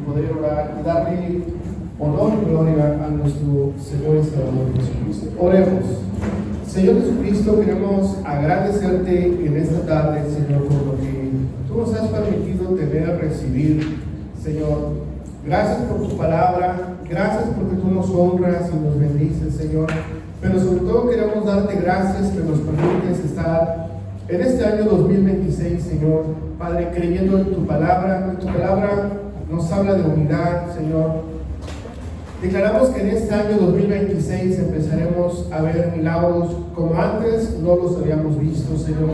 poder orar y darle honor y gloria a nuestro Señor y Salvador Jesucristo. Oremos. Señor Jesucristo, queremos agradecerte en esta tarde, Señor, por lo que tú nos has permitido tener, recibir, Señor. Gracias por tu palabra, gracias porque tú nos honras y nos bendices, Señor. Pero sobre todo queremos darte gracias que nos permites estar en este año 2026, Señor, Padre, creyendo en tu palabra. Tu palabra nos habla de unidad, Señor. Declaramos que en este año 2026 empezaremos a ver milagros como antes no los habíamos visto, Señor.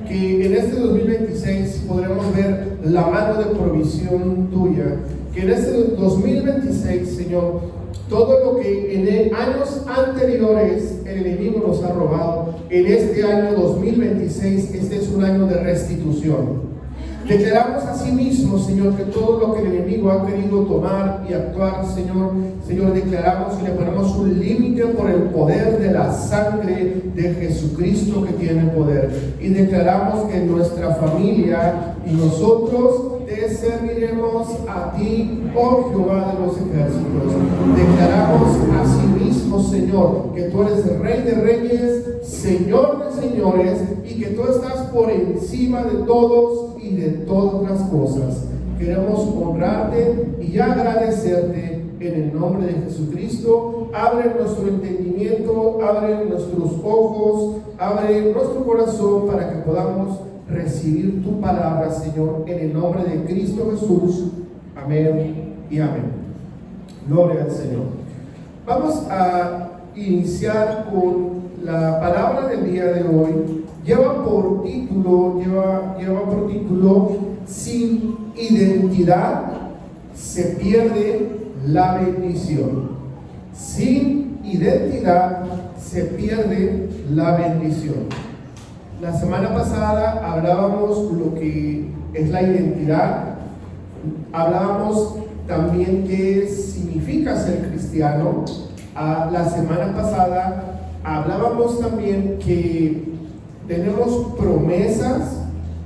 Que en este 2026 podremos ver la mano de provisión tuya. Que en este 2026, Señor, todo lo que en años anteriores el enemigo nos ha robado, en este año 2026, este es un año de restitución. Declaramos a sí mismo, Señor, que todo lo que el enemigo ha querido tomar y actuar, Señor, declaramos y le ponemos un límite por el poder de la sangre de Jesucristo que tiene poder. Y declaramos que nuestra familia y nosotros te serviremos a ti, oh Jehová de los ejércitos. Declaramos a sí mismo, Señor, que tú eres el Rey de Reyes, Señor de Señores, y que tú estás por encima de todos y de todas las cosas. Queremos honrarte y agradecerte en el nombre de Jesucristo. Abre nuestro entendimiento, abre nuestros ojos, abre nuestro corazón para que podamos recibir tu palabra, Señor, en el nombre de Cristo Jesús. Amén y amén. Gloria al Señor. Vamos a iniciar con la palabra del día de hoy. Lleva por título, sin identidad se pierde la bendición. Sin identidad se pierde la bendición. La semana pasada hablábamos lo que es la identidad. Hablábamos también qué significa ser cristiano. La semana pasada hablábamos también que tenemos promesas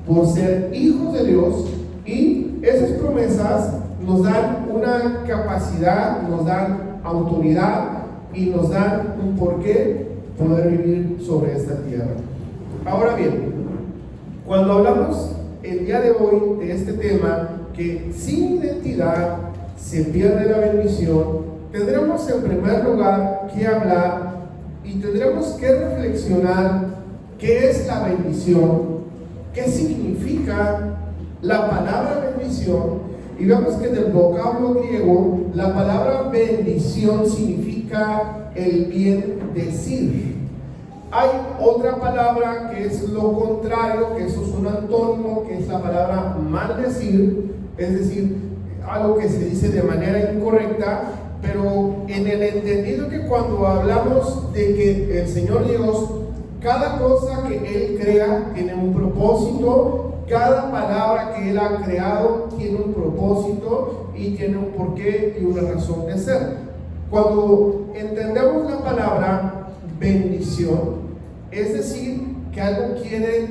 por ser hijos de Dios, y esas promesas nos dan una capacidad, nos dan autoridad y nos dan un porqué poder vivir sobre esta tierra. Ahora bien, cuando hablamos el día de hoy de este tema, que sin identidad se pierde la bendición, tendremos en primer lugar que hablar y tendremos que reflexionar qué es la bendición, qué significa la palabra bendición. Y vemos que del vocablo griego la palabra bendición significa el bien decir. Hay otra palabra que es lo contrario, que eso es un antónimo, que es la palabra maldecir, es decir, algo que se dice de manera incorrecta, pero en el entendido que cuando hablamos de que el Señor Dios, cada cosa que Él crea tiene un propósito, cada palabra que Él ha creado tiene un propósito y tiene un porqué y una razón de ser. Cuando entendemos la palabra bendición, es decir, que algo quiere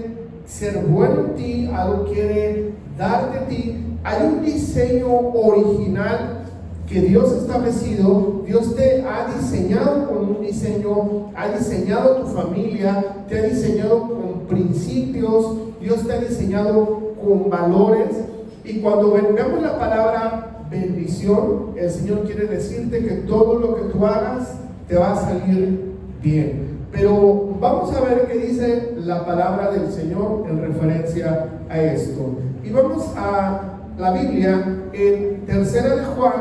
ser bueno en ti, algo quiere darte a ti, hay un diseño original que Dios ha establecido. Dios te ha diseñado con un diseño, ha diseñado tu familia, te ha diseñado con principios, Dios te ha diseñado con valores. Y cuando vemos la palabra bendición, el Señor quiere decirte que todo lo que tú hagas te va a salir bien. Pero vamos a ver qué dice la palabra del Señor en referencia a esto. Y vamos a la Biblia en Tercera de Juan,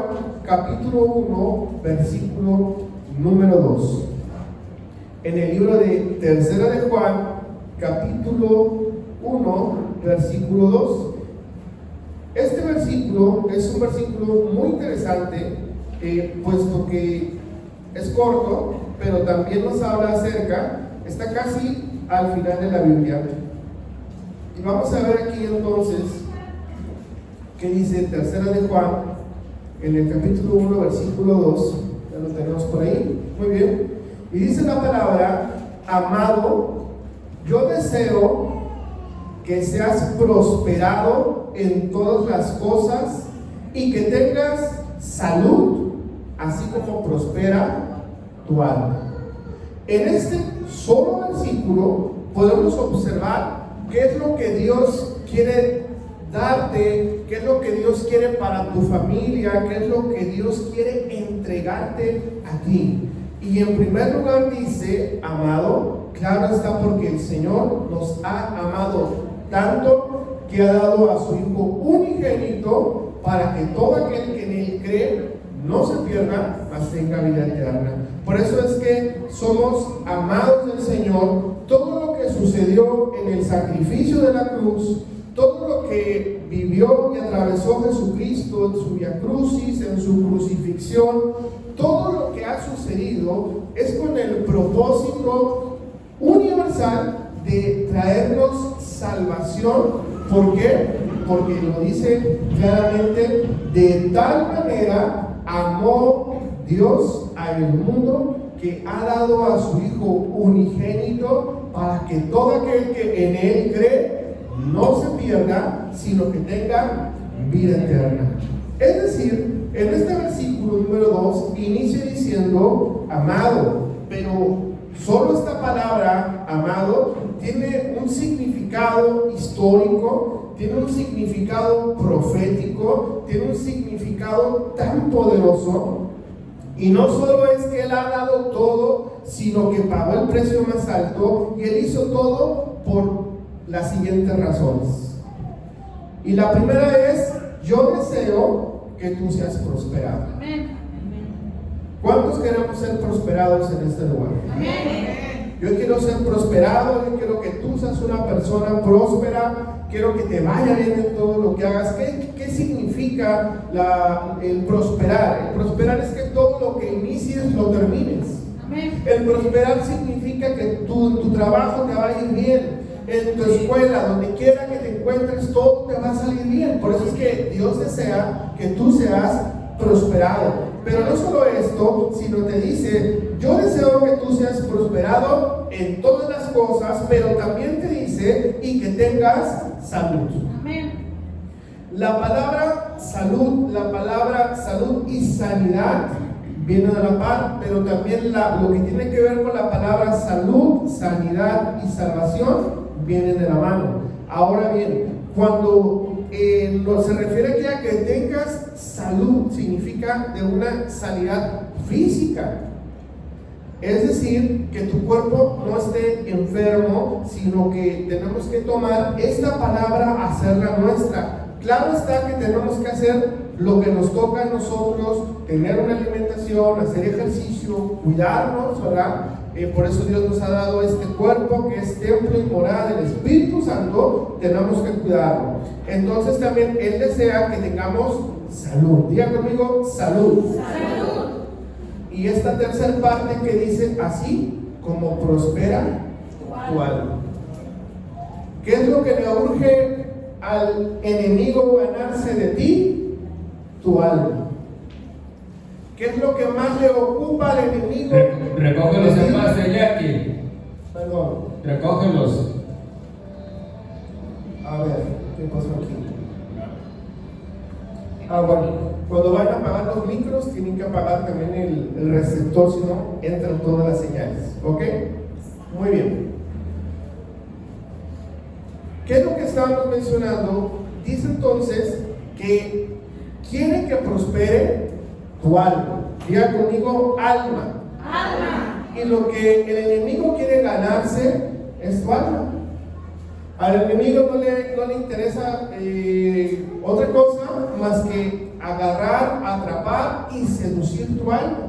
capítulo 1, versículo número 2. En el libro de Tercera de Juan, capítulo 1, versículo 2. Este versículo es un versículo muy interesante, puesto que es corto, pero también nos habla acerca, está casi al final de la Biblia. Y vamos a ver aquí entonces qué dice Tercera de Juan, en el capítulo 1, versículo 2. Ya lo tenemos por ahí, muy bien. Y dice la palabra: amado, yo deseo que seas prosperado en todas las cosas y que tengas salud, así como prospera tu alma. En este solo versículo podemos observar qué es lo que Dios quiere darte, qué es lo que Dios quiere para tu familia, qué es lo que Dios quiere entregarte a ti. Y en primer lugar dice, amado, claro está, porque el Señor nos ha amado tanto que ha dado a su Hijo unigénito para que todo aquel que en Él cree no se pierda, mas tenga vida eterna. Por eso es que somos amados del Señor. Todo lo que sucedió en el sacrificio de la cruz, todo lo que vivió y atravesó Jesucristo en su vía crucis, en su crucifixión, todo lo que ha sucedido es con el propósito universal de traernos salvación. ¿Por qué? Porque lo dice claramente: de tal manera amó Dios al mundo que ha dado a su Hijo unigénito para que todo aquel que en Él cree no se pierda, sino que tenga vida eterna. Es decir, en este versículo número 2 inicia diciendo amado, pero solo esta palabra amado tiene un significado histórico, tiene un significado profético, tiene un significado tan poderoso. Y no solo es que Él ha dado todo, sino que pagó el precio más alto, y Él hizo todo por las siguientes razones. Y la primera es: yo deseo que tú seas prosperado. Amén. ¿Cuántos queremos ser prosperados en este lugar? Amén. Yo quiero ser prosperado, yo quiero que tú seas una persona próspera, quiero que te vaya bien en todo lo que hagas. ¿Qué significa el prosperar? El prosperar es que todo lo que inicies lo termines. Amén. El prosperar significa que tu trabajo te va a ir bien, en tu escuela, donde quiera que te encuentres, todo te va a salir bien. Por eso es que Dios desea que tú seas prosperado. Pero no solo esto, sino te dice: yo deseo que tú seas prosperado en todas las cosas, pero también te dice: y que tengas salud. Amén. La palabra salud y sanidad viene de la par, pero también lo que tiene que ver con la palabra salud, sanidad y salvación viene de la mano. Ahora bien, cuando se refiere aquí a que tengas salud, significa de una sanidad física. Es decir, que tu cuerpo no esté enfermo, sino que tenemos que tomar esta palabra, hacerla nuestra. Claro está que tenemos que hacer lo que nos toca a nosotros, tener una alimentación, hacer ejercicio, cuidarnos, ¿verdad? Por eso Dios nos ha dado este cuerpo que es templo y morada del Espíritu Santo, tenemos que cuidarlo. Entonces también Él desea que tengamos salud. Diga conmigo: salud. Salud. Y esta tercera parte que dice: así como prospera tu alma. ¿Qué es lo que le urge al enemigo ganarse de ti? Tu alma. ¿Qué es lo que más le ocupa al enemigo? Recógelos en paz, Jackie. Perdón. Recógelos. A ver, ¿qué pasó aquí? Bueno, cuando vayan a apagar los micros, tienen que apagar también el receptor, si no, entran todas las señales. ¿Ok? Muy bien. ¿Qué es lo que estábamos mencionando? Dice entonces que quiere que prospere tu alma. Diga conmigo: alma. Alma. Y lo que el enemigo quiere ganarse es tu alma. Al enemigo no le interesa otra cosa más que agarrar, atrapar y seducir tu alma.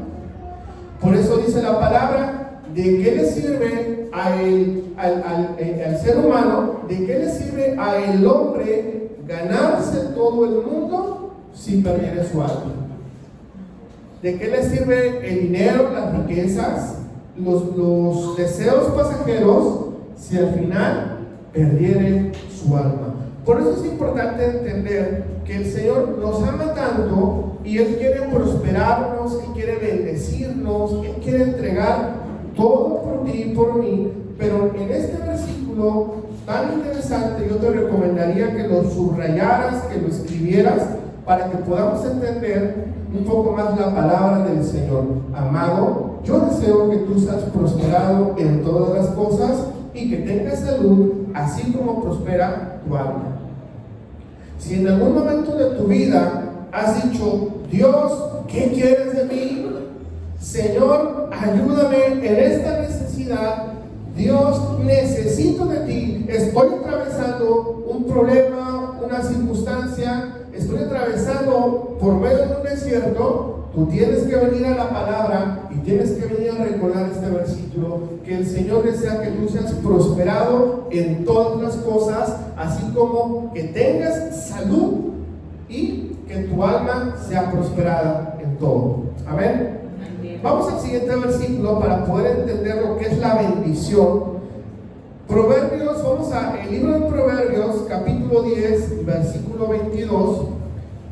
Por eso dice la palabra: ¿de qué le sirve al ser humano, de qué le sirve al hombre ganarse todo el mundo si perdiere su alma? ¿De qué le sirve el dinero, las riquezas, los deseos pasajeros si al final perdiere su alma? Por eso es importante entender que el Señor nos ama tanto y Él quiere prosperarnos, Él quiere bendecirnos, Él quiere entregar todo por ti y por mí. Pero en este versículo tan interesante, yo te recomendaría que lo subrayaras, que lo escribieras, para que podamos entender un poco más la palabra del Señor. Amado, yo deseo que tú seas prosperado en todas las cosas y que tengas salud, así como prospera tu alma. Si en algún momento de tu vida has dicho, Dios, ¿qué quieres de mí? Señor, ayúdame en esta necesidad. Dios, necesito de ti. Estoy atravesando un problema, una circunstancia. Estoy atravesando por medio de un desierto. Tú tienes que venir a la palabra y tienes que venir a recordar este versículo, que el Señor desea que tú seas prosperado en todas las cosas, así como que tengas salud y que tu alma sea prosperada en todo. Amén. Vamos al siguiente versículo para poder entender lo que es la bendición. Proverbios, vamos al libro de Proverbios, capítulo 10, versículo 22.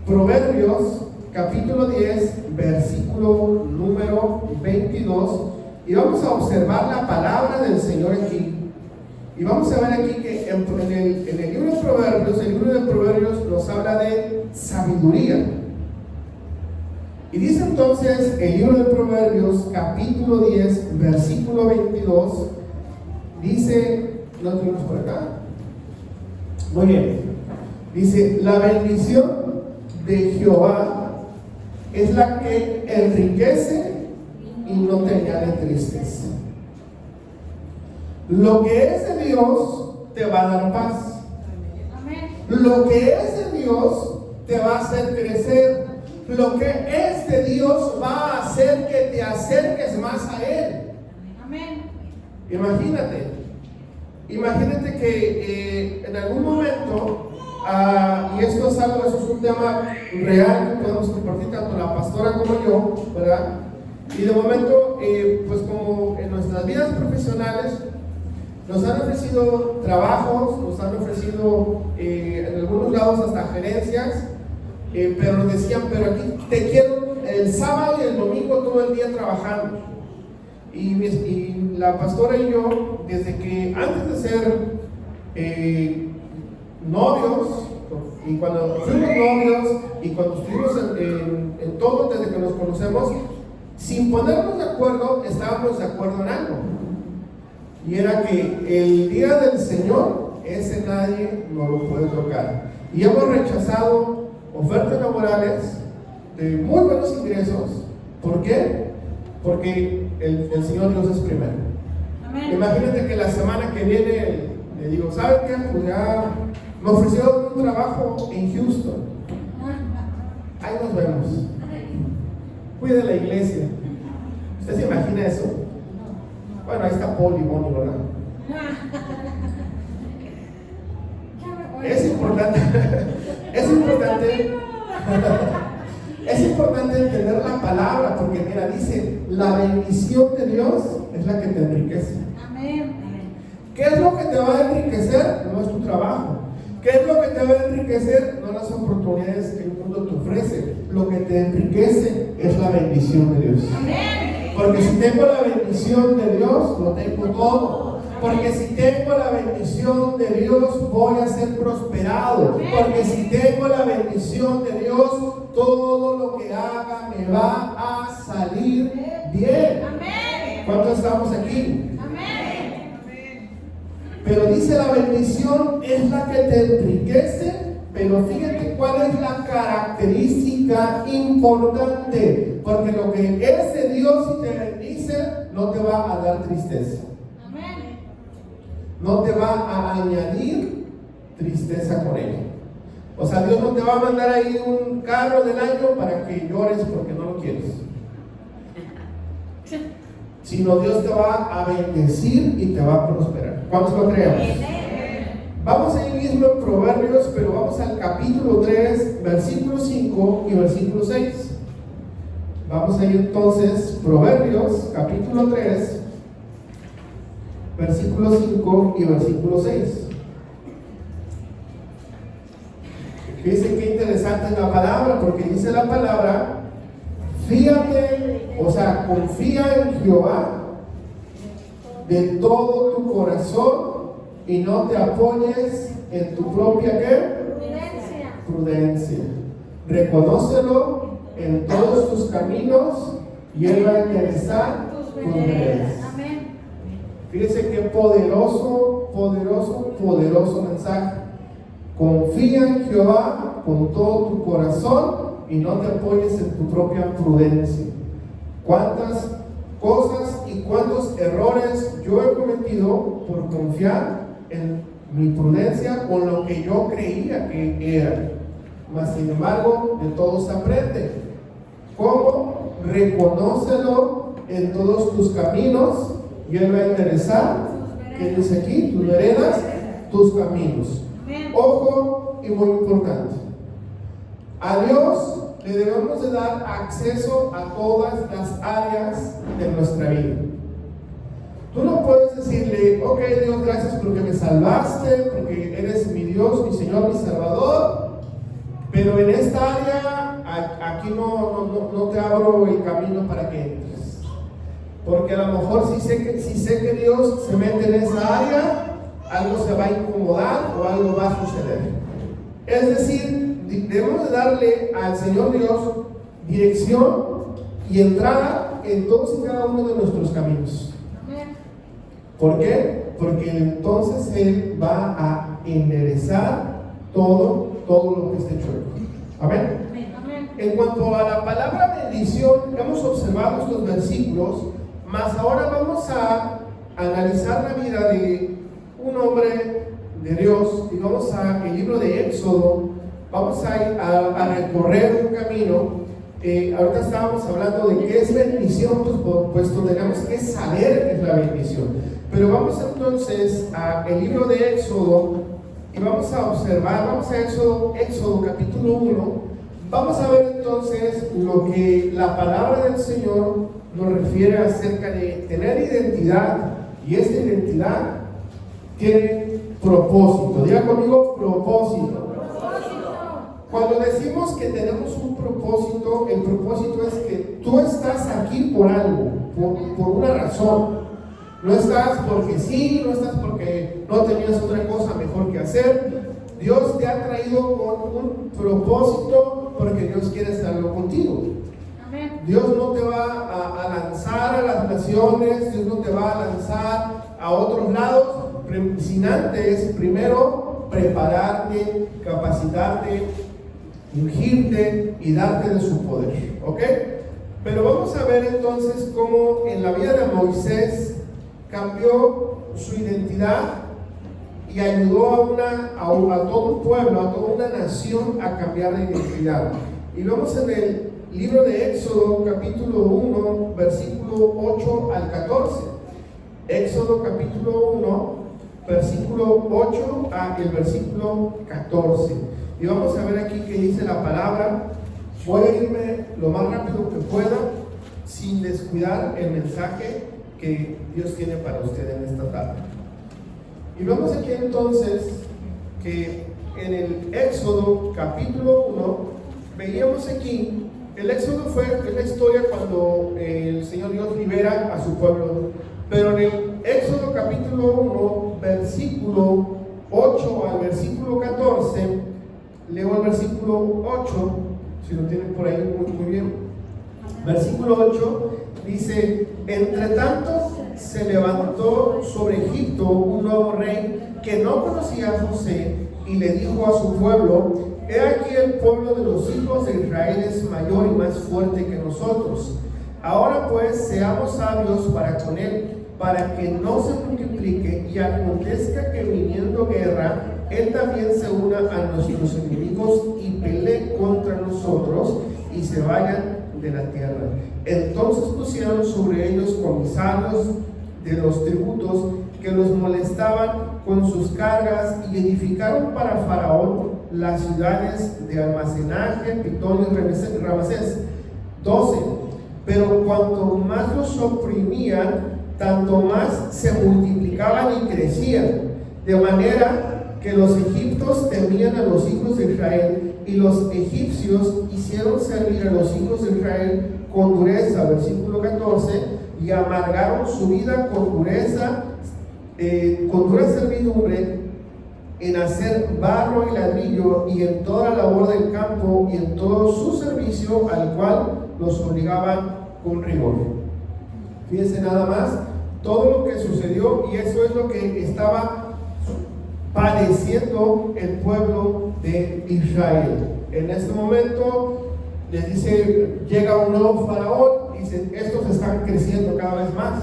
Proverbios, capítulo 10, versículo número 22. Y vamos a observar la palabra del Señor aquí. Y vamos a ver aquí que en el libro de Proverbios, el libro de Proverbios nos habla de sabiduría. Y dice entonces el libro de Proverbios, capítulo 10, versículo 22, dice, ¿lo tenemos por acá? Muy bien. Dice, la bendición de Jehová es la que enriquece y no te añade tristeza. Lo que es de Dios te va a dar paz. Lo que es de Dios te va a hacer crecer. Lo que es de Dios va a hacer que te acerques más a Él. Amén. Imagínate que en algún momento, y esto es un tema real que podemos compartir tanto la pastora como yo, ¿verdad? Y de momento, pues como en nuestras vidas profesionales, nos han ofrecido trabajos, nos han ofrecido en algunos lados hasta gerencias. Pero nos decían, pero aquí te quiero el sábado y el domingo todo el día trabajando. Y la pastora y yo, desde que antes de ser novios, y cuando fuimos novios, y cuando estuvimos en todo, desde que nos conocemos, sin ponernos de acuerdo, estábamos de acuerdo en algo. Y era que el día del Señor, ese nadie nos lo puede tocar. Y hemos rechazado ofertas laborales de muy buenos ingresos. ¿Por qué? Porque el Señor Dios es primero. Amén. Imagínate que la semana que viene le digo, ¿saben qué? Pues ya me ofrecieron un trabajo en Houston. Ahí nos vemos. Cuide la iglesia. ¿Usted se imagina eso? Bueno, ahí está Paul y Bonnie, ¿verdad? Es importante entender la palabra, porque mira, dice, la bendición de Dios es la que te enriquece. Amén. ¿Qué es lo que te va a enriquecer? No es tu trabajo. ¿Qué es lo que te va a enriquecer? No las oportunidades que el mundo te ofrece. Lo que te enriquece es la bendición de Dios. Amén. Porque si tengo la bendición de Dios, lo tengo todo. Porque si tengo la bendición de Dios, voy a ser prosperado. Porque si tengo la bendición de Dios, todo lo que haga me va a salir bien. ¿Cuántos estamos aquí? Pero dice, la bendición es la que te enriquece. Pero fíjate cuál es la característica importante. Porque lo que es de Dios y te bendice, no te va a dar tristeza. No te va a añadir tristeza con ella. O sea, Dios no te va a mandar ahí un carro del año para que llores porque no lo quieres. Sino Dios te va a bendecir y te va a prosperar. ¿Cuántos lo creemos? Vamos a ir mismo en Proverbios, pero vamos al capítulo 3, versículo 5 y versículo 6. Vamos a ir entonces, Proverbios, capítulo 3, versículo 5 y versículo 6. Fíjense qué interesante es la palabra, porque dice la palabra, fíjate, o sea, confía en Jehová de todo tu corazón y no te apoyes en tu propia ¿qué? Prudencia. Reconócelo en todos tus caminos y Él va a enderezar tus veredas. Fíjese qué poderoso, poderoso, poderoso mensaje. Confía en Jehová con todo tu corazón y no te apoyes en tu propia prudencia. ¿Cuántas cosas y cuántos errores yo he cometido por confiar en mi prudencia o en lo que yo creía que era? Mas sin embargo, de todo se aprende. ¿Cómo? Reconócelo en todos tus caminos y Él va a enderezar, ¿qué dice aquí? Tus veredas, tus caminos. Ojo, y muy importante, a Dios le debemos de dar acceso a todas las áreas de nuestra vida. Tú no puedes decirle, ok Dios, gracias porque me salvaste, porque eres mi Dios, mi Señor, mi Salvador, pero en esta área, aquí no te abro el camino para que entres. Porque a lo mejor si sé que Dios se mete en esa área, algo se va a incomodar o algo va a suceder. Es decir, debemos de darle al Señor Dios dirección y entrada en todos y cada uno de nuestros caminos. ¿Por qué? Porque entonces Él va a enderezar todo lo que esté chueco. Amén. En cuanto a la palabra bendición, hemos observado estos versículos, mas ahora vamos a analizar la vida de un hombre de Dios y vamos al libro de Éxodo. Vamos a ir a recorrer un camino. Ahorita estábamos hablando de qué es bendición, pues tenemos que saber qué es la bendición. Pero vamos entonces al libro de Éxodo y vamos a observar, vamos a Éxodo capítulo 1. Vamos a ver entonces lo que la palabra del Señor nos refiere acerca de tener identidad, y esta identidad tiene propósito. Diga conmigo, propósito. Cuando decimos que tenemos un propósito, el propósito es que tú estás aquí por algo, por una razón. No estás porque sí, no estás porque no tenías otra cosa mejor que hacer. Dios te ha traído con un propósito porque Dios quiere estarlo contigo. Amén. Dios no te va a lanzar a las naciones, Dios no te va a lanzar a otros lados sin antes primero prepararte, capacitarte, ungirte y darte de su poder. ¿Ok? Pero vamos a ver entonces cómo en la vida de Moisés cambió su identidad y ayudó a todo un pueblo, a toda una nación a cambiar de identidad. Y vamos en el libro de Éxodo capítulo 1 versículo 8 al 14. Éxodo capítulo 1 versículo 8 al versículo 14. Y vamos a ver aquí qué dice la palabra. Voy a irme lo más rápido que pueda sin descuidar el mensaje que Dios tiene para usted en esta tarde. Y vemos aquí entonces que en el Éxodo capítulo 1 veíamos aquí, el Éxodo es la historia cuando el Señor Dios libera a su pueblo, pero en el Éxodo capítulo 1 versículo 8 al versículo 14, leo el versículo 8, si lo tienen por ahí muy bien. Versículo 8 dice: entre tanto se levantó sobre Egipto un nuevo rey que no conocía a José, y le dijo a su pueblo: he aquí el pueblo de los hijos de Israel es mayor y más fuerte que nosotros. Ahora pues seamos sabios para con él, para que no se multiplique y acontezca que viniendo guerra, él también se una a nuestros enemigos y pelee contra nosotros y se vayan de la tierra. Entonces pusieron sobre ellos comisarios de los tributos que los molestaban con sus cargas, y edificaron para Faraón las ciudades de almacenaje, Pitón y Ramsés. 12. Pero cuanto más los oprimían, tanto más se multiplicaban y crecían, de manera que los egipcios temían a los hijos de Israel, y los egipcios hicieron servir a los hijos de Israel con dureza. Versículo 14: y amargaron su vida con dureza, con dura servidumbre, en hacer barro y ladrillo y en toda la labor del campo y en todo su servicio, al cual los obligaban con rigor. Fíjense nada más todo lo que sucedió, y eso es lo que estaba padeciendo el pueblo de Israel. En este momento les dice, llega un nuevo faraón y dice, estos están creciendo cada vez más.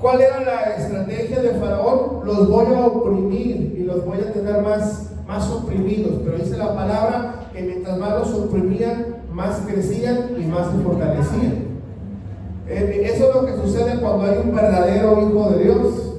¿Cuál era la estrategia de faraón? Los voy a oprimir y los voy a tener más oprimidos. Pero dice la palabra que mientras más los oprimían, más crecían y más se fortalecían. Eso es lo que sucede cuando hay un verdadero hijo de Dios.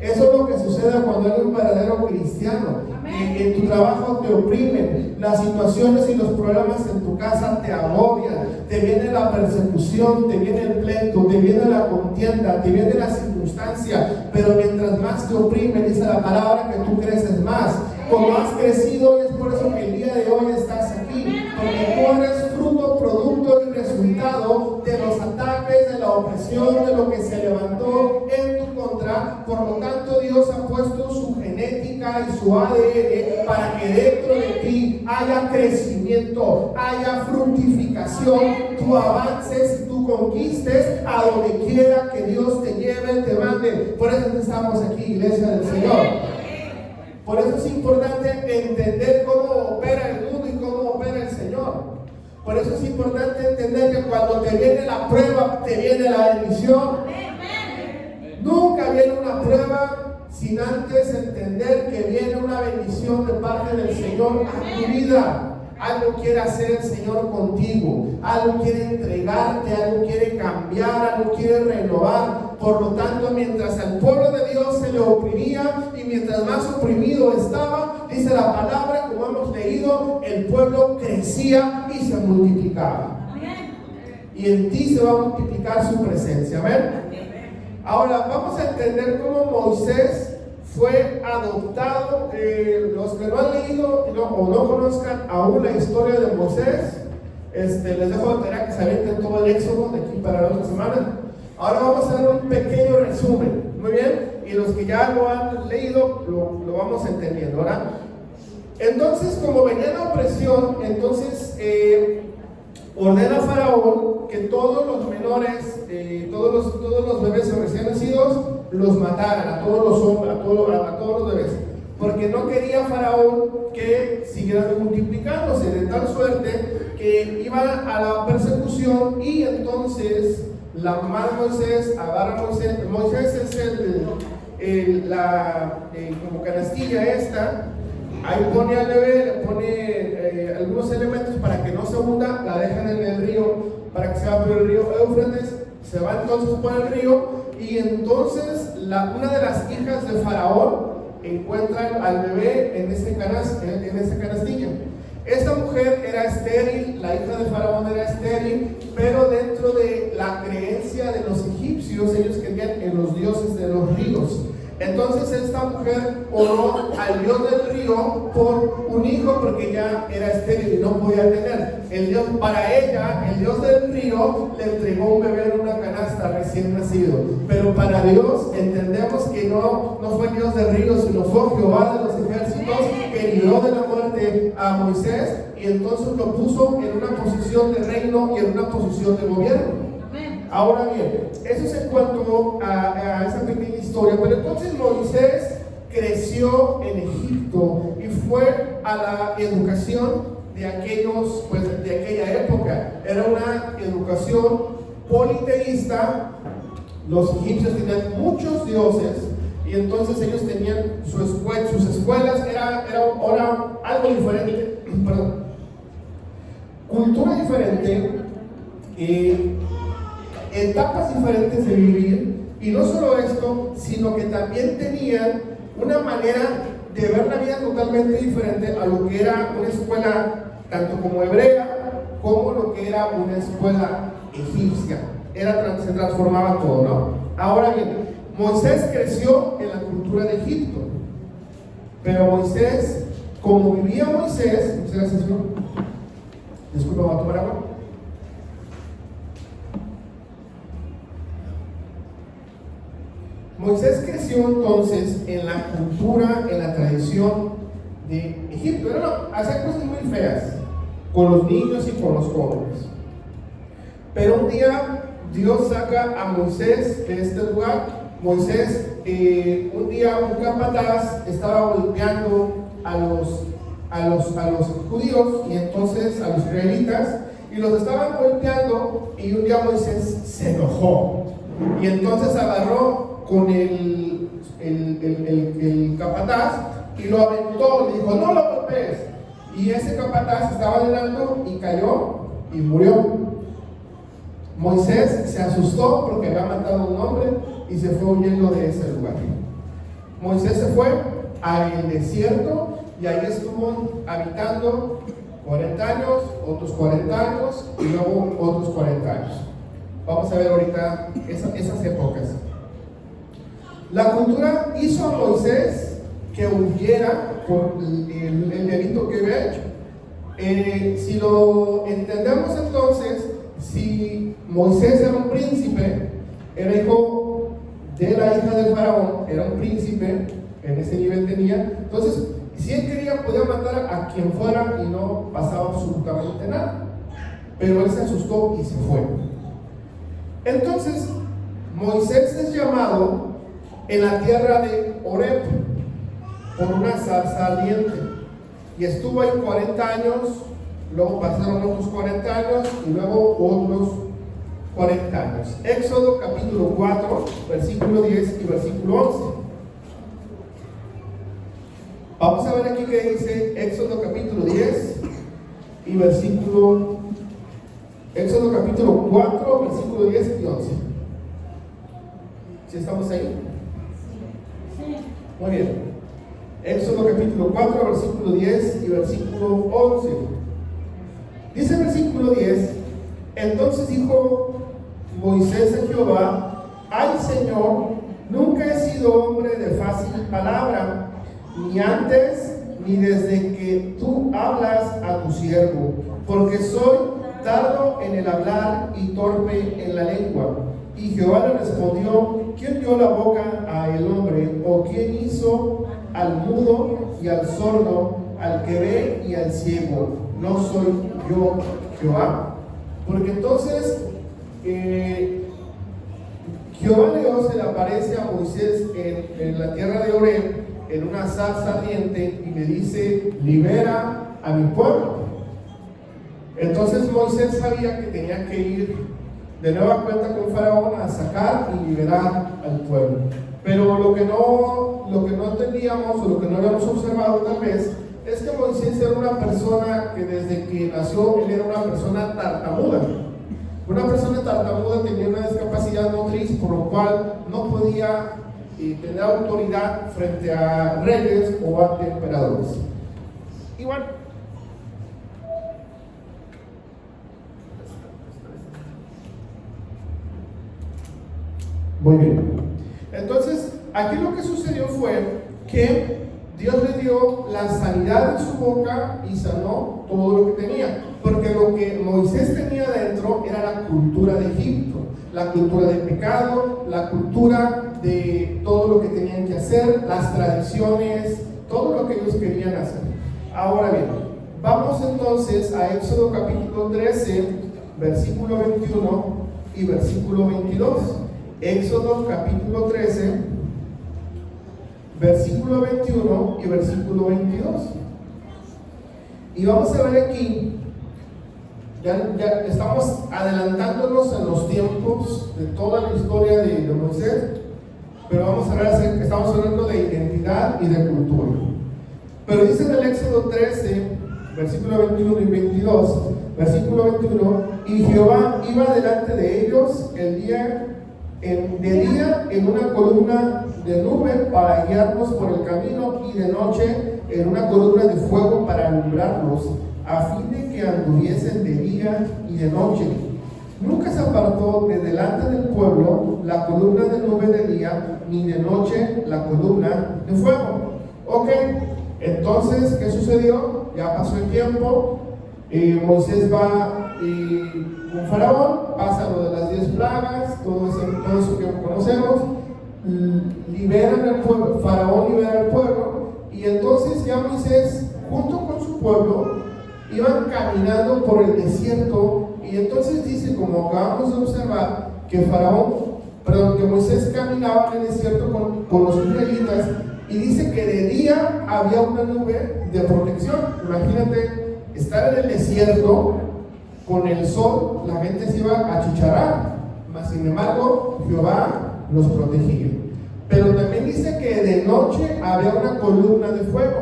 Eso es lo que sucede cuando hay un verdadero cristiano. En tu trabajo te oprimen, las situaciones y los problemas en tu casa te agobian, te viene la persecución, te viene el pleito, te viene la contienda, te viene la circunstancia, pero mientras más te oprimen, dice la palabra que tú creces más. Como has crecido, y es por eso que el día de hoy estás aquí, porque tú eres fruto, producto y resultado de los ataques, de la opresión, de lo que se levantó en tu contra. Por lo tanto, Dios ha puesto su genética y su ADN para que dentro de ti haya crecimiento, haya fructificación, tú avances y tú conquistes a donde quiera que Dios te lleve, te mande. Por eso estamos aquí, iglesia del Señor. Por eso es importante entender cómo opera el mundo y cómo opera el Señor. Por eso es importante entender que cuando te viene la prueba, te viene la bendición. Nunca viene una prueba sin antes entender que viene una bendición de parte del Señor a tu vida. Algo quiere hacer el Señor contigo, algo quiere entregarte, algo quiere cambiar, algo quiere renovar. Por lo tanto, mientras al pueblo de Dios se le oprimía y mientras más oprimido estaba, dice la palabra, como hemos leído, el pueblo crecía y se multiplicaba. Y en ti se va a multiplicar su presencia. ¿Ven? Ahora vamos a entender cómo Moisés fue adoptado. Los que no han leído o no conozcan aún la historia de Moisés, les dejo de tarea que se avienten todo el éxodo de aquí para la otra semana. Ahora vamos a hacer un pequeño resumen, muy bien, y los que ya lo han leído lo vamos entendiendo, ¿verdad? Entonces, como venía la opresión, entonces ordena a Faraón que todos los menores, todos los bebés recién nacidos, los mataran, a todos los hombres, a todos los bebés, porque no quería Faraón que siguieran multiplicándose, de tal suerte que iban a la persecución. Y entonces la mamá de Moisés agarra a Moisés. Moisés es como canastilla esta. Ahí pone al bebé, le pone algunos elementos para que no se hunda, la dejan en el río para que se va por el río Éufrates, se va entonces por el río, y entonces una de las hijas de Faraón encuentra al bebé en esa canastilla. Esta mujer era estéril, la hija de Faraón era estéril, pero dentro de la creencia de los egipcios, ellos creían en los dioses de los ríos. Entonces esta mujer oró al dios del río por un hijo, porque ya era estéril y no podía tener. Para ella, el dios del río le entregó un bebé en una canasta recién nacido. Pero para Dios entendemos que no fue el dios del río, sino fue Jehová de los ejércitos que libró de la muerte a Moisés, y entonces lo puso en una posición de reino y en una posición de gobierno. Ahora bien, eso es en cuanto a esa pequeña historia. Pero entonces Moisés creció en Egipto y fue a la educación de aquella época. Era una educación politeísta. Los egipcios tenían muchos dioses, y entonces ellos tenían sus escuelas. Era ahora algo diferente, cultura diferente, etapas diferentes de vivir. Y no solo esto, sino que también tenían una manera de ver la vida totalmente diferente a lo que era una escuela tanto como hebrea como lo que era una escuela egipcia. Se transformaba todo, ¿no? Ahora bien, Moisés creció en la cultura de Egipto, pero Moisés, como vivía Moisés, disculpa, ¿va a tomar agua? Moisés creció entonces en la cultura, en la tradición de Egipto. Hacía cosas muy feas con los niños y con los jóvenes. Pero un día Dios saca a Moisés de este lugar. Moisés, un día un capataz estaba golpeando a los judíos y entonces a los israelitas, y los estaban golpeando, y un día Moisés se enojó y entonces agarró con el capataz y lo aventó, le dijo: no lo golpees. Y ese capataz estaba en alto y cayó y murió. Moisés se asustó porque había matado a un hombre y se fue huyendo de ese lugar. Moisés se fue al desierto y ahí estuvo habitando 40 años, otros 40 años y luego otros 40 años. Vamos a ver ahorita esas épocas. La cultura hizo a Moisés que huyera por el delito que había hecho. Si lo entendemos entonces, si Moisés era un príncipe, era hijo de la hija del faraón, era un príncipe, en ese nivel tenía, entonces si él quería podía matar a quien fuera y no pasaba absolutamente nada, pero él se asustó y se fue. Entonces Moisés es llamado en la tierra de Horeb por una zarza ardiente, y estuvo ahí 40 años, luego pasaron otros 40 años y luego otros 40 años. Éxodo capítulo 4, versículo 10 y versículo 11. Vamos a ver aquí que dice Éxodo capítulo 10 y versículo... Éxodo capítulo 4, versículo 10 y 11. ¿Sí estamos ahí? Sí. Muy bien. Éxodo capítulo 4, versículo 10 y versículo 11. Dice el versículo 10: entonces dijo Moisés a Jehová: ay Señor, nunca he sido hombre de fácil palabra, ni antes ni desde que tú hablas a tu siervo, porque soy tardo en el hablar y torpe en la lengua. Y Jehová le respondió: ¿quién dio la boca al hombre? ¿O quién hizo al mudo y al sordo, al que ve y al ciego? ¿No soy yo Jehová? Porque entonces Jehová Dios se le aparece a Moisés en la tierra de Horeb, en una zarza ardiente, y le dice: libera a mi pueblo. Entonces Moisés sabía que tenía que ir de nueva cuenta con Faraón a sacar y liberar al pueblo. Pero lo que no entendíamos, o lo que no habíamos observado tal vez, es que Moisés era una persona que desde que nació, él era una persona tartamuda. Una persona tartamuda tenía una discapacidad motriz, por lo cual no podía tener autoridad frente a reyes o ante emperadores. Igual. Muy bien. Entonces, aquí lo que sucedió fue que Dios le dio la sanidad en su boca y sanó todo lo que tenía. Porque lo que Moisés tenía dentro era la cultura de Egipto, la cultura del pecado, la cultura de todo lo que tenían que hacer, las tradiciones, todo lo que ellos querían hacer. Ahora bien, vamos entonces a Éxodo capítulo 13, versículo 21 y versículo 22. Éxodo capítulo 13, versículo 21 y versículo 22. Y vamos a ver aquí, ya estamos adelantándonos en los tiempos de toda la historia de Moisés, pero vamos a ver, estamos hablando de identidad y de cultura. Pero dice en el Éxodo 13, versículo 21 y 22, versículo 21: y Jehová iba delante de ellos de día en una columna de nube para guiarlos por el camino, y de noche en una columna de fuego para alumbrarlos, a fin de que anduviesen de día y de noche. Nunca se apartó de delante del pueblo la columna de nube de día, ni de noche la columna de fuego. Ok, entonces, ¿qué sucedió? Ya pasó el tiempo. Moisés va con Faraón, pasa lo de las 10 plagas, todo eso que conocemos. liberan al pueblo, Faraón libera al pueblo, y entonces ya Moisés, junto con su pueblo, iban caminando por el desierto, y entonces dice, como acabamos de observar, que que Moisés caminaba en el desierto con los israelitas, y dice que de día había una nube de protección. Imagínate estar en el desierto con el sol, la gente se iba a achicharrar, mas sin embargo Jehová los protegía. Pero también dice que de noche había una columna de fuego.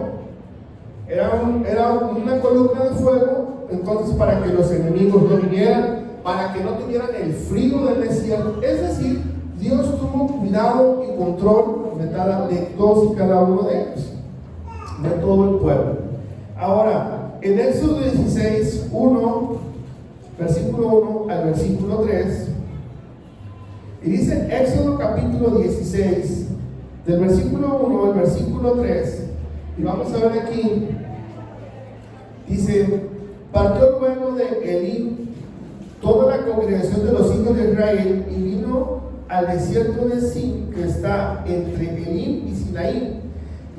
Era una columna de fuego, entonces para que los enemigos no vinieran, para que no tuvieran el frío del desierto. Es decir, Dios tuvo cuidado y control de todos y cada uno de ellos, de todo el pueblo. Ahora, en Éxodo 16, versículo 1 al versículo 3, y dice Éxodo capítulo 16, del versículo 1 al versículo 3, y vamos a ver aquí, dice: partió luego de Elim toda la congregación de los hijos de Israel y vino al desierto de Sin, que está entre Elim y Sinaí.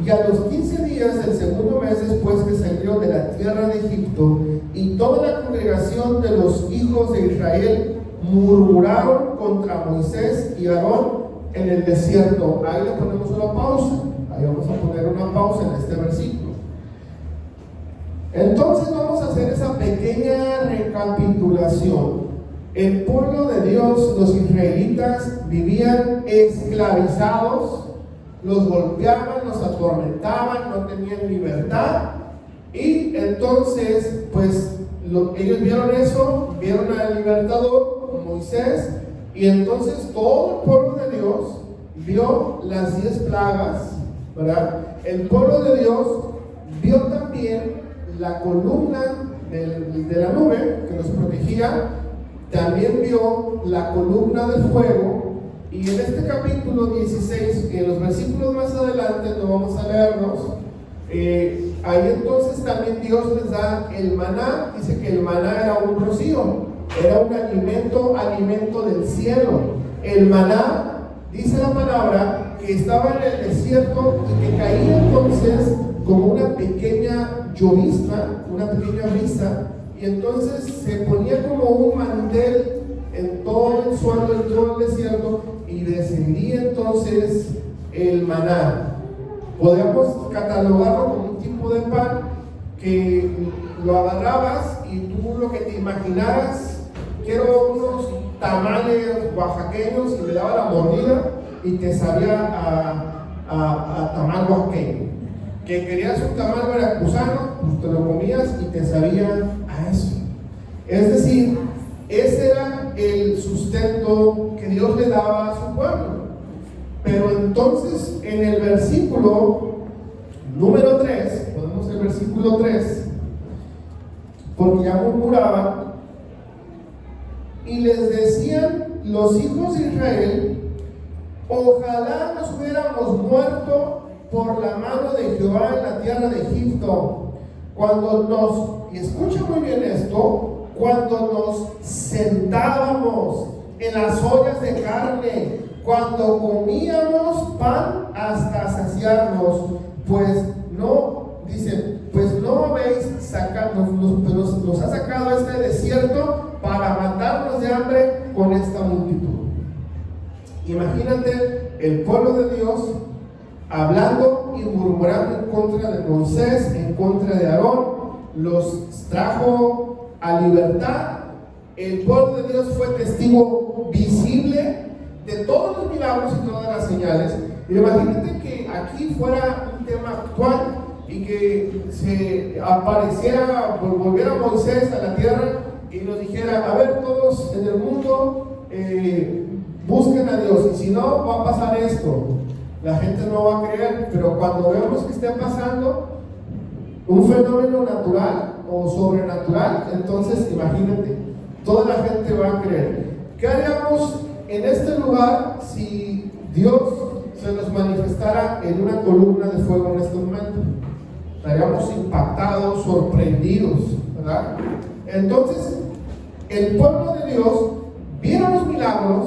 Y a los 15 días del segundo mes después que salió de la tierra de Egipto, y toda la congregación de los hijos de Israel murmuraron contra Moisés y Aarón en el desierto. Ahí le ponemos una pausa. Ahí vamos a poner una pausa en este versículo. Entonces vamos a hacer esa pequeña recapitulación. El pueblo de Dios, los israelitas, vivían esclavizados, los golpeaban, los atormentaban, no tenían libertad. Y entonces, pues, ellos vieron eso, vieron al libertador, Moisés, y entonces todo el pueblo de Dios vio las 10 plagas, ¿verdad? El pueblo de Dios vio también la columna de la nube que los protegía, también vio la columna de fuego. Y en este capítulo 16, en los versículos más adelante, no vamos a leerlos, ahí entonces también Dios les da el maná. Dice que el maná era un rocío, era un alimento del cielo. El maná, dice la palabra, que estaba en el desierto y que caía entonces como una pequeña llovizna, una pequeña brisa, y entonces se ponía como un mantel en todo el suelo, en todo el desierto, y descendía entonces el maná. Podríamos catalogarlo como un tipo de pan que lo agarrabas y tú lo que te imaginaras, quiero unos tamales oaxaqueños, y le daba la mordida y te sabía a tamal oaxaqueño. Que querías un tamal veracruzano, pues te lo comías y te sabía a eso. Es decir, ese era el sustento que Dios le daba a su pueblo. Pero entonces en el versículo número 3, ponemos el versículo 3, porque ya murmuraban, y les decían los hijos de Israel: ojalá nos hubiéramos muerto por la mano de Jehová en la tierra de Egipto, y escucha muy bien esto, cuando nos sentábamos en las ollas de carne, cuando comíamos pan hasta saciarnos, pues no habéis sacado, nos ha sacado este desierto para matarnos de hambre con esta multitud. Imagínate el pueblo de Dios hablando y murmurando en contra de Moisés, en contra de Aarón. Los trajo a libertad. El pueblo de Dios fue testigo visible de todos los milagros y todas las señales. Y imagínate que aquí fuera un tema actual y que se apareciera, volviera Moisés a la tierra y nos dijera: a ver, todos en el mundo, busquen a Dios, y si no, va a pasar esto. La gente no va a creer, pero cuando vemos que esté pasando un fenómeno natural o sobrenatural, entonces imagínate, toda la gente va a creer. ¿Qué haríamos en este lugar si Dios se nos manifestara en una columna de fuego en este momento? Estaríamos impactados, sorprendidos, ¿verdad? Entonces, el pueblo de Dios vieron los milagros,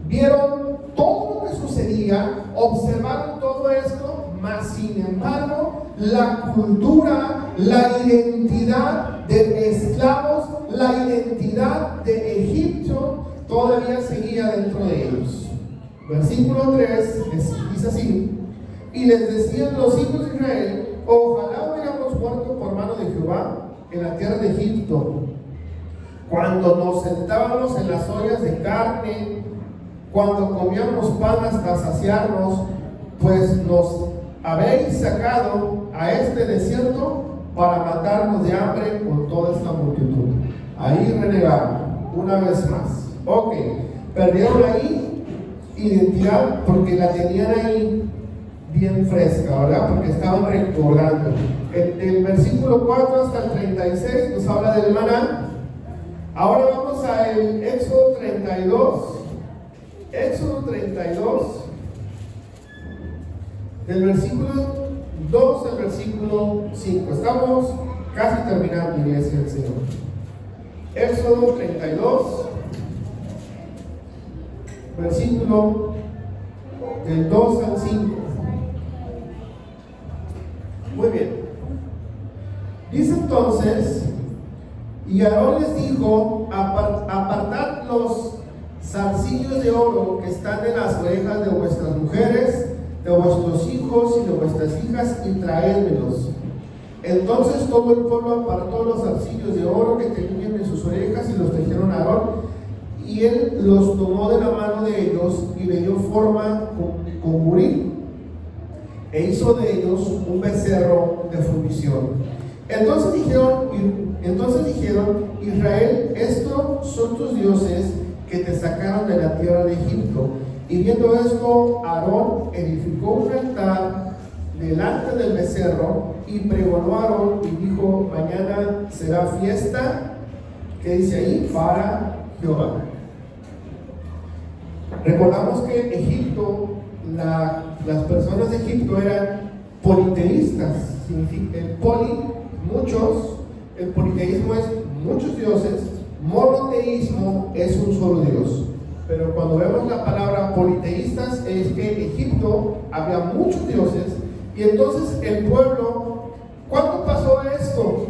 vieron todo lo que sucedía, observaron todo esto, mas sin embargo, la cultura, la identidad de esclavos, la identidad de Egipto, todavía seguía dentro de ellos. Versículo 3 dice así: y les decían los hijos de Israel: ojalá hubiéramos muerto por mano de Jehová en la tierra de Egipto, cuando nos sentábamos en las ollas de carne, cuando comíamos pan hasta saciarnos, pues nos habéis sacado a este desierto para matarnos de hambre con toda esta multitud. Ahí renegaron una vez más. Ok, perdieron ahí identidad porque la tenían ahí bien fresca, ¿verdad? Porque estaban recordando. El versículo 4 hasta el 36 nos habla del maná. Ahora vamos al Éxodo 32. Éxodo 32, del versículo 2 al versículo 5. Estamos casi terminando, iglesia del Señor. Éxodo 32, versículo del 2 al 5. Muy bien. Dice entonces: y Aarón les dijo: apartad los zarcillos de oro que están en las orejas de vuestras mujeres, de vuestros hijos y de vuestras hijas, y traédmelos. Entonces todo el pueblo apartó los zarcillos de oro que tenían en sus orejas y los trajeron a Aarón, y él los tomó de la mano de ellos y le dio forma con buril, e hizo de ellos un becerro de fundición. Entonces dijeron: Israel, estos son tus dioses que te sacaron de la tierra de Egipto. Y viendo esto, Aarón edificó un altar delante del becerro y pregonó a Aarón y dijo: mañana será fiesta, ¿qué dice ahí? Para Jehová. Recordamos que Egipto, las personas de Egipto eran politeístas. Significa el poli, muchos, el politeísmo es muchos dioses, monoteísmo es un solo Dios. Pero cuando vemos la palabra politeístas, es que en Egipto había muchos dioses, y entonces el pueblo, ¿cuándo pasó esto?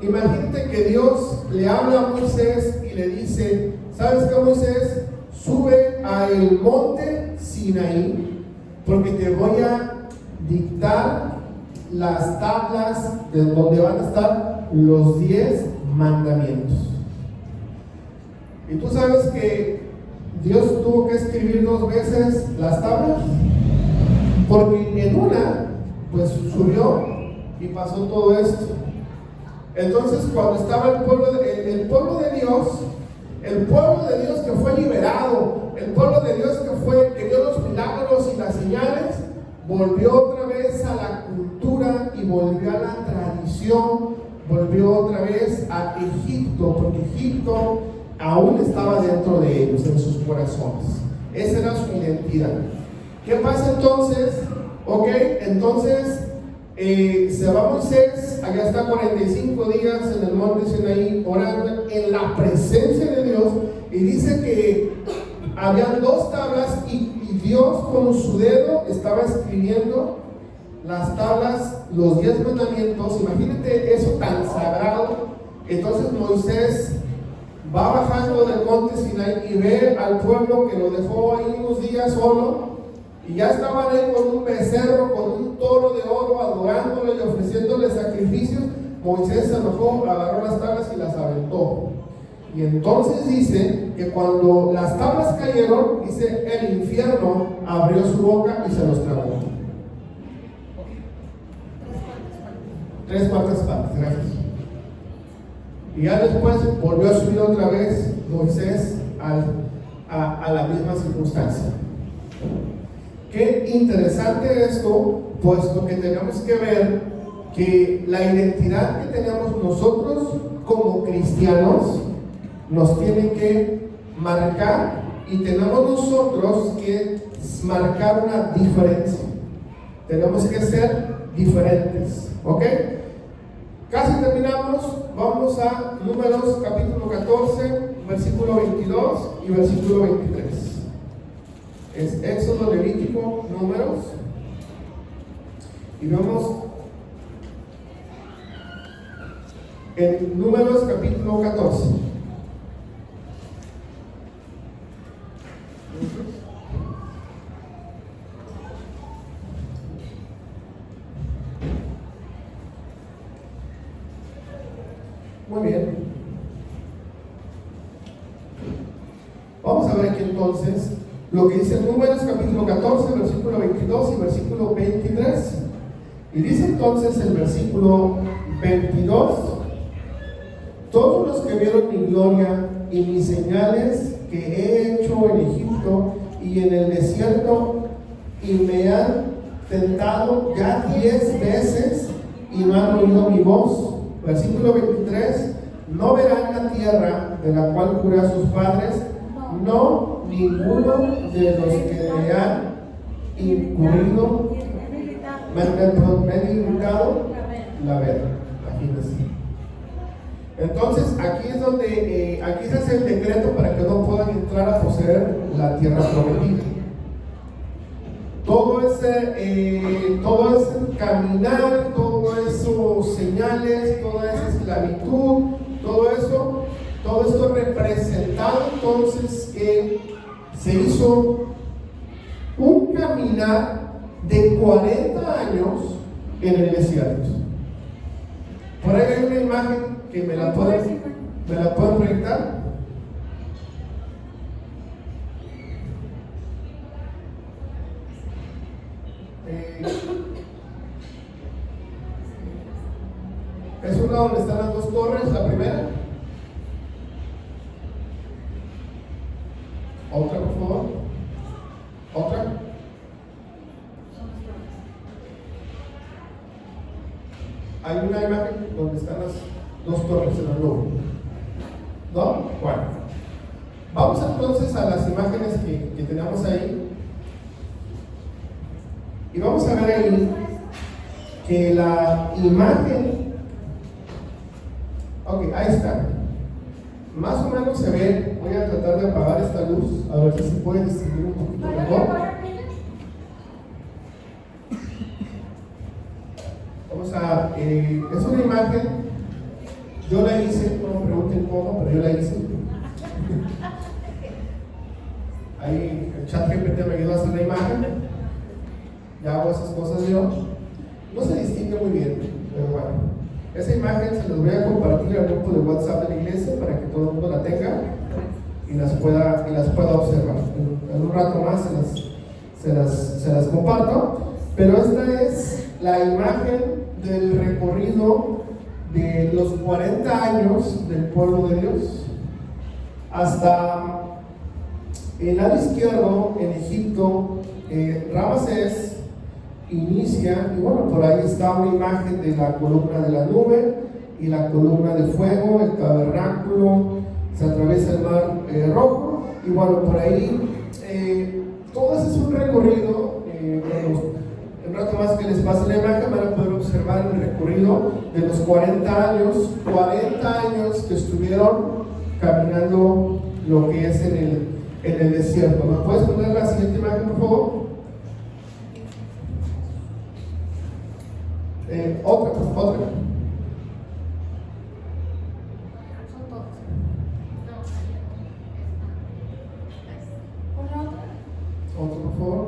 Imagínate que Dios le habla a Moisés y le dice: ¿sabes qué, Moisés? Sube al monte Sinaí, porque te voy a dictar las tablas de donde van a estar los 10 mandamientos. Y tú sabes que Dios tuvo que escribir 2 veces las tablas, porque en una pues subió y pasó todo esto. Entonces, cuando estaba el pueblo de Dios, el pueblo de Dios que fue liberado, el pueblo de Dios que vio los milagros y las señales, volvió otra vez a la cultura y volvió a la tradición, volvió otra vez a Egipto, porque Egipto aún estaba dentro de ellos, en sus corazones. Esa era su identidad. ¿Qué pasa entonces? Ok, entonces se va Moisés, allá está 45 días en el monte Sinaí orando en la presencia de Dios, y dice que habían 2 tablas y Dios con su dedo estaba escribiendo las tablas, los 10 mandamientos. Imagínate eso tan sagrado. Entonces Moisés va bajando del monte Sinaí y ve al pueblo que lo dejó ahí unos días solo, y ya estaban ahí con un becerro, con un toro de oro, adorándole y ofreciéndole sacrificios. Moisés se enojó, agarró las tablas y las aventó. Y entonces dice que cuando las tablas cayeron, dice, el infierno abrió su boca y se los tragó. 3/4 partes, gracias. Y ya después volvió a subir otra vez Moisés a la misma circunstancia. Qué interesante esto, puesto que tenemos que ver que la identidad que tenemos nosotros como cristianos nos tiene que marcar, y tenemos nosotros que marcar una diferencia. Tenemos que ser diferentes, ¿ok? Casi terminamos. Vamos a Números capítulo 14, versículo 22 y versículo 23. Es Éxodo, Levítico bíblico Números y vemos en Números capítulo 14. Muy bien. Vamos a ver aquí entonces lo que dice Números capítulo 14, versículo 22 y versículo 23. Y dice entonces el versículo 22: todos los que vieron mi gloria y mis señales que he hecho en Egipto y en el desierto, y me han tentado ya 10 veces y no han oído mi voz. Versículo 23: no verán la tierra de la cual juré a sus padres, no ninguno de los que me han incurrido, me han irritado la ver. Imagínense. Entonces aquí es donde aquí se hace el decreto para que no puedan entrar a poseer la tierra prometida. Todo ese caminar, todo eso señales, toda esa esclavitud, todo esto representado entonces que se hizo un caminar de 40 años en el desierto. Por ahí hay una imagen que me la pueden proyectar. Es una donde están las dos torres, la primera. Otra, por favor. Otra. Hay una imagen donde están las dos torres en la nube. ¿No? Bueno. Vamos entonces a las imágenes que tenemos ahí. Y vamos a ver ahí que la imagen, ok, ahí está. Más o menos se ve. Voy a tratar de apagar esta luz, a ver si se puede distinguir un poquito mejor. Vamos a, es una imagen, yo la hice, no me pregunten cómo, pero yo la hice. Ahí el chat GPT me ayudó a hacer la imagen. Ya hago esas cosas yo. No se distingue muy bien, pero bueno. Esa imagen se las voy a compartir al grupo de WhatsApp de la iglesia para que todo el mundo la tenga y las pueda observar. En un rato más se las comparto. Pero esta es la imagen del recorrido de los 40 años del pueblo de Dios hasta el lado izquierdo en Egipto. Ramsés inicia, y bueno, por ahí está una imagen de la columna de la nube y la columna de fuego, el tabernáculo, se atraviesa el mar Rojo, y bueno, por ahí todo ese es un recorrido. Un rato más que les pase la imagen van a poder observar el recorrido de los 40 años que estuvieron caminando lo que es en el desierto. ¿Me puedes poner la siguiente imagen, por favor? Otra. Otra, por favor.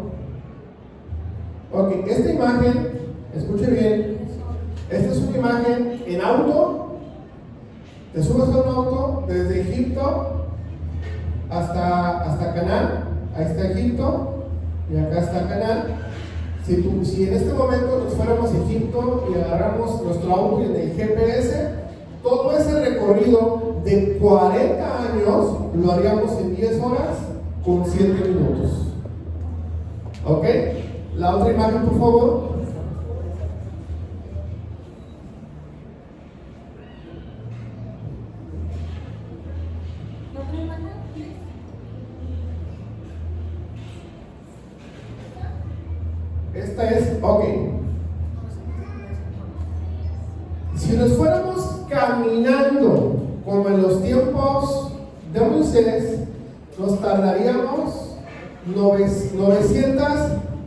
Ok, esta imagen, escuche bien, esta es una imagen en auto. Te subes a un auto desde Egipto hasta Canaán. Ahí está Egipto y acá está Canaán. Si en este momento nos fuéramos a Egipto y agarramos nuestro auto en el GPS, todo ese recorrido de 40 años lo haríamos en 10 horas con 7 minutos. ¿Ok? La otra imagen, por favor. Esta es, ok. Si nos fuéramos caminando como en los tiempos de Moisés, nos tardaríamos 900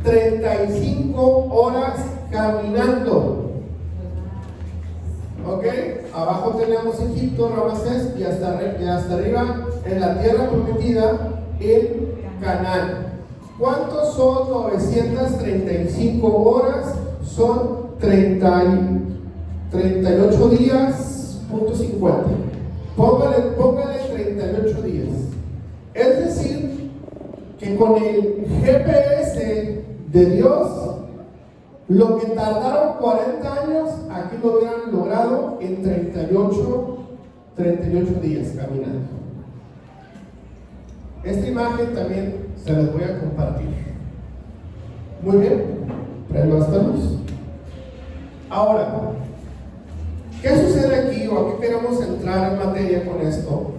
35 horas caminando. ¿Ok? Abajo tenemos Egipto, Ramsés, y hasta arriba en la tierra prometida, en Canaán. ¿Cuántos son 935 horas? Son 38 días, punto 50. Póngale 38 días. Es decir, que con el GPS de Dios, lo que tardaron 40 años, aquí lo hubieran logrado en 38 días caminando. Esta imagen también se las voy a compartir. Muy bien, prendo esta luz. Ahora, ¿qué sucede aquí o a qué queremos entrar en materia con esto?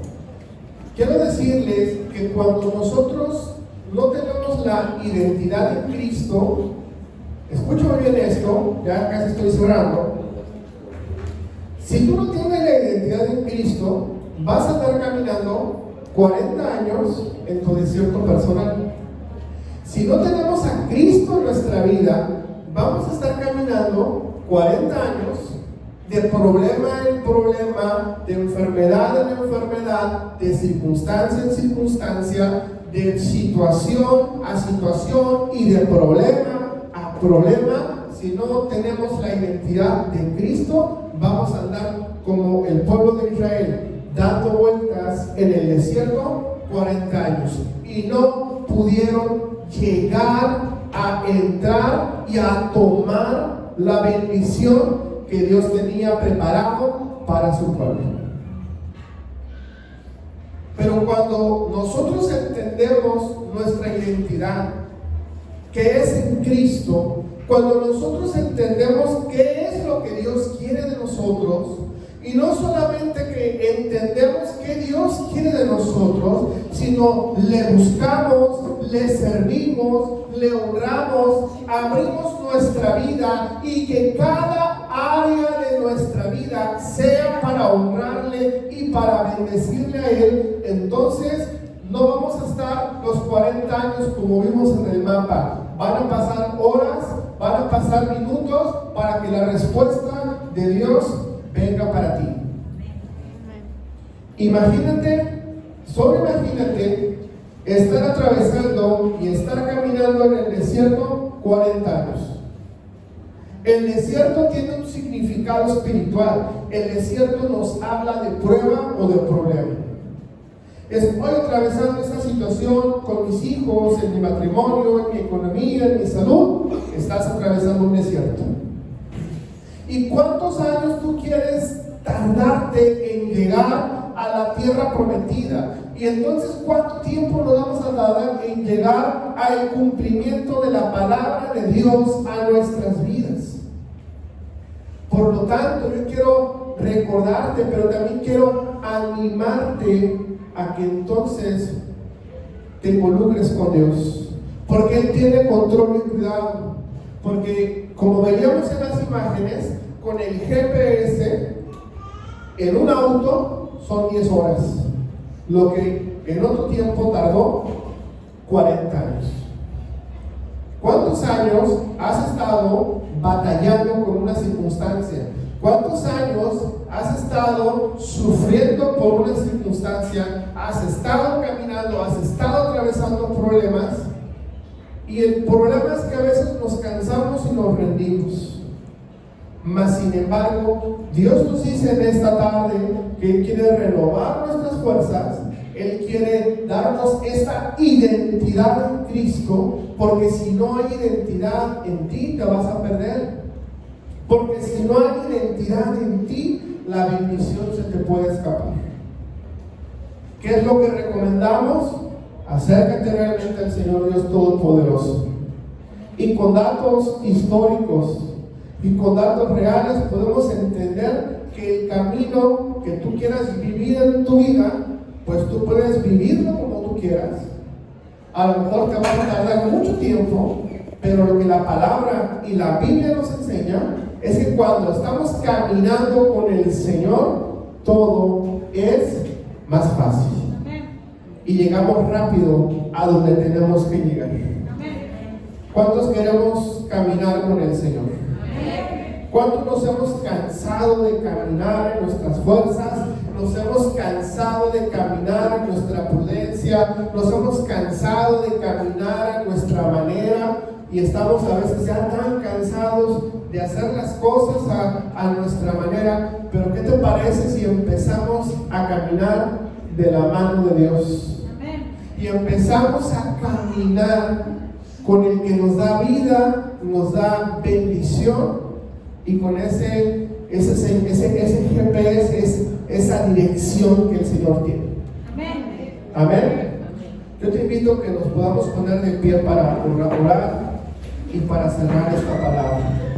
Quiero decirles que cuando nosotros no tenemos la identidad en Cristo, escucha muy bien esto, ya casi estoy cerrando. Si tú no tienes la identidad en Cristo, vas a estar caminando 40 años en tu desierto personal. Si no tenemos a Cristo en nuestra vida, vamos a estar caminando 40 años de problema en problema, de enfermedad en enfermedad, de circunstancia en circunstancia, de situación a situación y de problema a problema. Si no tenemos la identidad de Cristo, vamos a andar como el pueblo de Israel, dando vueltas en el desierto 40 años. Y no pudieron llegar a entrar y a tomar la bendición que Dios tenía preparado para su pueblo. Pero cuando nosotros entendemos nuestra identidad, que es en Cristo, cuando nosotros entendemos qué es lo que Dios quiere de nosotros, y no solamente que entendemos qué Dios quiere de nosotros, sino le buscamos, le servimos, le honramos, abrimos nuestra vida y que cada área de nuestra vida sea para honrarle y para bendecirle a Él. Entonces no vamos a estar los 40 años como vimos en el mapa. Van a pasar horas, van a pasar minutos para que la respuesta de Dios venga para ti. Imagínate, solo imagínate estar atravesando y estar caminando en el desierto 40 años. El desierto tiene un significado espiritual. El desierto nos habla de prueba o de problema. Estoy atravesando esta situación con mis hijos, en mi matrimonio, en mi economía, en mi salud. Estás atravesando un desierto. ¿Y cuántos años tú quieres tardarte en llegar a la tierra prometida? Y entonces, ¿cuánto tiempo nos vamos a tardar en llegar al cumplimiento de la palabra de Dios a nuestras vidas? Por lo tanto, yo quiero recordarte, pero también quiero animarte a que entonces te involucres con Dios, porque Él tiene control y cuidado. Porque como veíamos en las imágenes, con el GPS en un auto son 10 horas, lo que en otro tiempo tardó 40 años. ¿Cuántos años has estado batallando con una circunstancia? ¿Cuántos años has estado sufriendo por una circunstancia? ¿Has estado caminando? ¿Has estado atravesando problemas? Y el problema es que a veces nos cansamos y nos rendimos. Mas sin embargo, Dios nos dice en esta tarde que Él quiere renovar nuestras fuerzas. Él quiere darnos esta identidad en Cristo, porque si no hay identidad en ti, te vas a perder. Porque si no hay identidad en ti, la bendición se te puede escapar. ¿Qué es lo que recomendamos? Acércate realmente al Señor Dios Todopoderoso. Y con datos históricos y con datos reales podemos entender que el camino que tú quieras vivir en tu vida, pues tú puedes vivirlo como tú quieras. A lo mejor te vas a tardar mucho tiempo, pero lo que la palabra y la Biblia nos enseña es que cuando estamos caminando con el Señor, todo es más fácil. Y llegamos rápido a donde tenemos que llegar. ¿Cuántos queremos caminar con el Señor? ¿Cuántos nos hemos cansado de caminar en nuestras fuerzas? Nos hemos cansado de caminar en nuestra prudencia, nos hemos cansado de caminar a nuestra manera y estamos a veces ya tan cansados de hacer las cosas a nuestra manera. Pero ¿qué te parece si empezamos a caminar de la mano de Dios? Y empezamos a caminar con el que nos da vida, nos da bendición, y con ese GPS, esa dirección que el Señor tiene. Amén. Yo te invito a que nos podamos poner de pie para orar y para cerrar esta palabra.